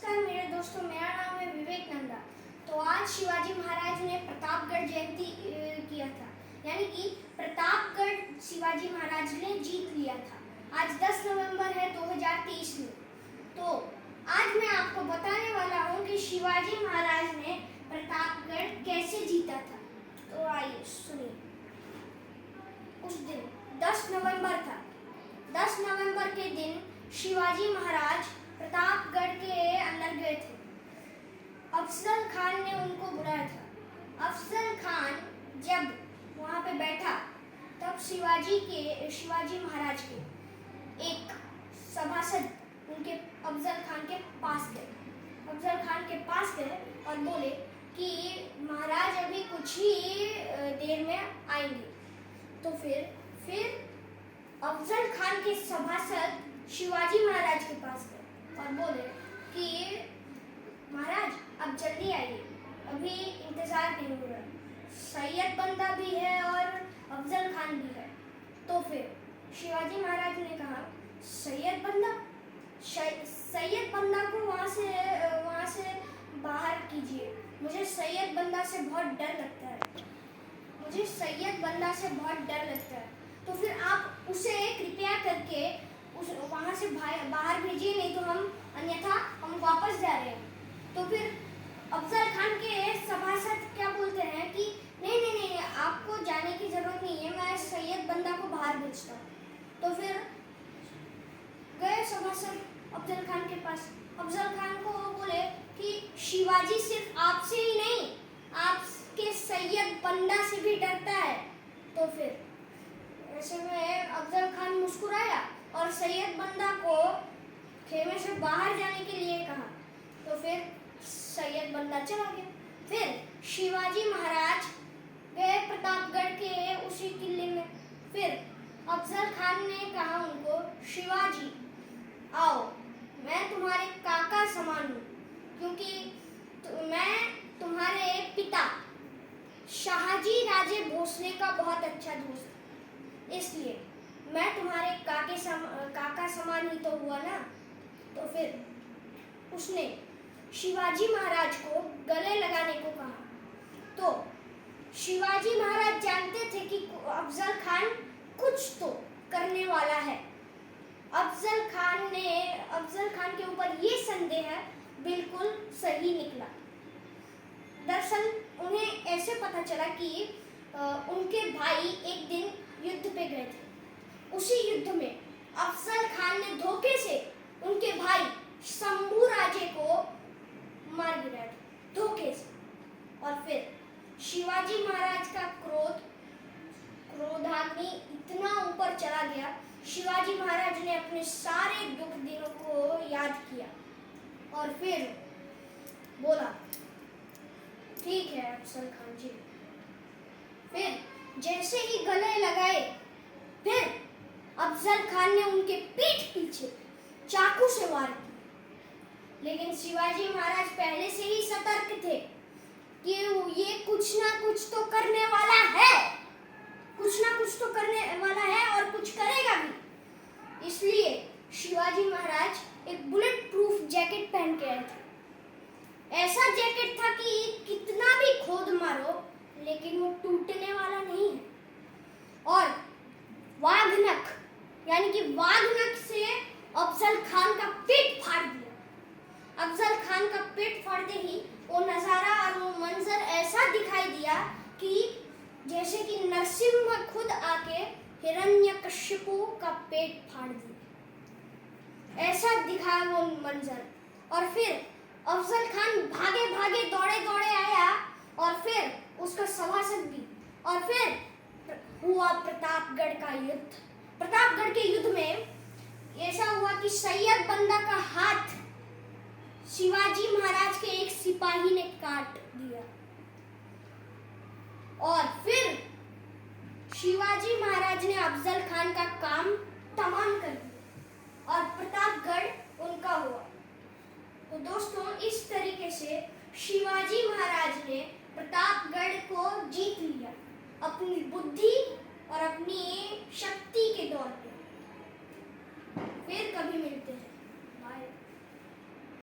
नमस्कार मेरे दोस्तों, मेरा नाम है विवेक नंदा। तो आज शिवाजी महाराज ने प्रतापगढ़ जयंती किया था, यानी कि प्रतापगढ़ शिवाजी महाराज ने जीत लिया था। आज 10 नवंबर है 2023 में। तो आज मैं आपको बताने वाला हूँ कि शिवाजी महाराज ने प्रतापगढ़ कैसे जीता था। तो आइए सुनिए। उस दिन 10 नवंबर था। 10 नवंबर के दिन शिवाजी महाराज प्रतापगढ़ के अंदर गए थे। अफजल खान ने उनको बुलाया था। अफजल खान जब वहां पे बैठा तब शिवाजी महाराज के एक सभासद उनके अफजल खान के पास गए। अफजल खान के पास गए और बोले कि महाराज अभी कुछ ही देर में आएंगे। तो फिर अफजल खान के सभासद शिवाजी महाराज के पास गए और बोले कि महाराज अब जल्दी आइए, अभी इंतजार नहीं हो रहा। सैयद बंदा भी है और अफजल खान भी है। तो फिर शिवाजी महाराज ने कहा सैयद बंदा को वहाँ से बाहर कीजिए। मुझे सैयद बंदा से बहुत डर लगता है। तो फिर आप उसे कृपया करके वहाँ से बाहर भेजिए, नहीं तो अन्यथा हम वापस जा रहे हैं। तो फिर अफजल खान के सभासद क्या बोलते हैं कि नहीं, आपको जाने की जरूरत नहीं है, मैं सैयद बंदा को बाहर भेजता हूँ। तो फिर गए सभासद अफजल खान के पास। अफजल खान को बोले कि शिवाजी सिर्फ आपसे ही नहीं, आपके सैयद बंदा से भी डरता है। तो फिर ऐसे में अफजल खान मुस्कुराया और सैयद बंदा को खेमे से बाहर जाने के लिए कहा। तो फिर सैयद बंदा चला गया। फिर शिवाजी महाराज गए प्रतापगढ़ के उसी किले में। फिर अफजल खान ने कहा उनको, शिवाजी आओ, मैं तुम्हारे काका समान हूँ, क्योंकि मैं तुम्हारे पिता शाहजी राजे भोसले का बहुत अच्छा दोस्त हूँ, इसलिए मैं तुम्हारे काका समान ही तो हुआ ना। तो फिर उसने शिवाजी महाराज को गले लगाने को कहा। तो शिवाजी महाराज जानते थे कि अफजल खान कुछ तो करने वाला है। अफजल खान के ऊपर ये संदेह बिल्कुल सही निकला। दरअसल उन्हें ऐसे पता चला कि उनके भाई एक दिन युद्ध पे गए थे। उसी युद्ध में अफजल खान ने धोखे से उनके भाई शंभू राजे को मार गिराया था, धोखे से। और फिर शिवाजी महाराज का क्रोधाग्नि इतना ऊपर चला गया, शिवाजी महाराज ने अपने सारे दुख दिनों को याद किया और फिर बोला ठीक है अफजल खान जी। फिर जैसे ही गले लगाए, फिर अफजल खान ने उनके पीठ पीछे चाकू से वार किया। लेकिन शिवाजी महाराज पहले से ही सतर्क थे कि ये कुछ ना कुछ तो करने वाला है और कुछ करेगा भी। इसलिए शिवाजी महाराज एक बुलेट प्रूफ जैकेट पहन के आए थे। ऐसा जैकेट था कि कितना भी खोद मारो लेकिन वो टूटने वाला नहीं है। और वाघनख से अफजल खान का पेट फाड़ दिया। अफजल खान का पेट फाड़ते ही वो नजारा और वो मंजर ऐसा दिखाई दिया कि जैसे कि नरसिम्हा खुद आके हिरण्यकश्यपु का पेट फाड़ दिया। ऐसा दिखा वो मंजर। और फिर अफजल खान भागे दौड़े आया और फिर उसका सभासद भी। और फिर हुआ प्रतापगढ़ का युद्ध। प्रतापगढ़ के युद्ध में ऐसा हुआ कि सैयद बंदा का हाथ शिवाजी महाराज के एक सिपाही ने काट दिया। और फिर शिवाजी महाराज ने अफजल खान का काम तमाम कर दिया और प्रतापगढ़ उनका हुआ। तो दोस्तों, इस तरीके से शिवाजी महाराज ने प्रतापगढ़ को जीत लिया अपनी बुद्धि और अपनी शक्ति के दौर पे। फिर कभी मिलते हैं। बाय।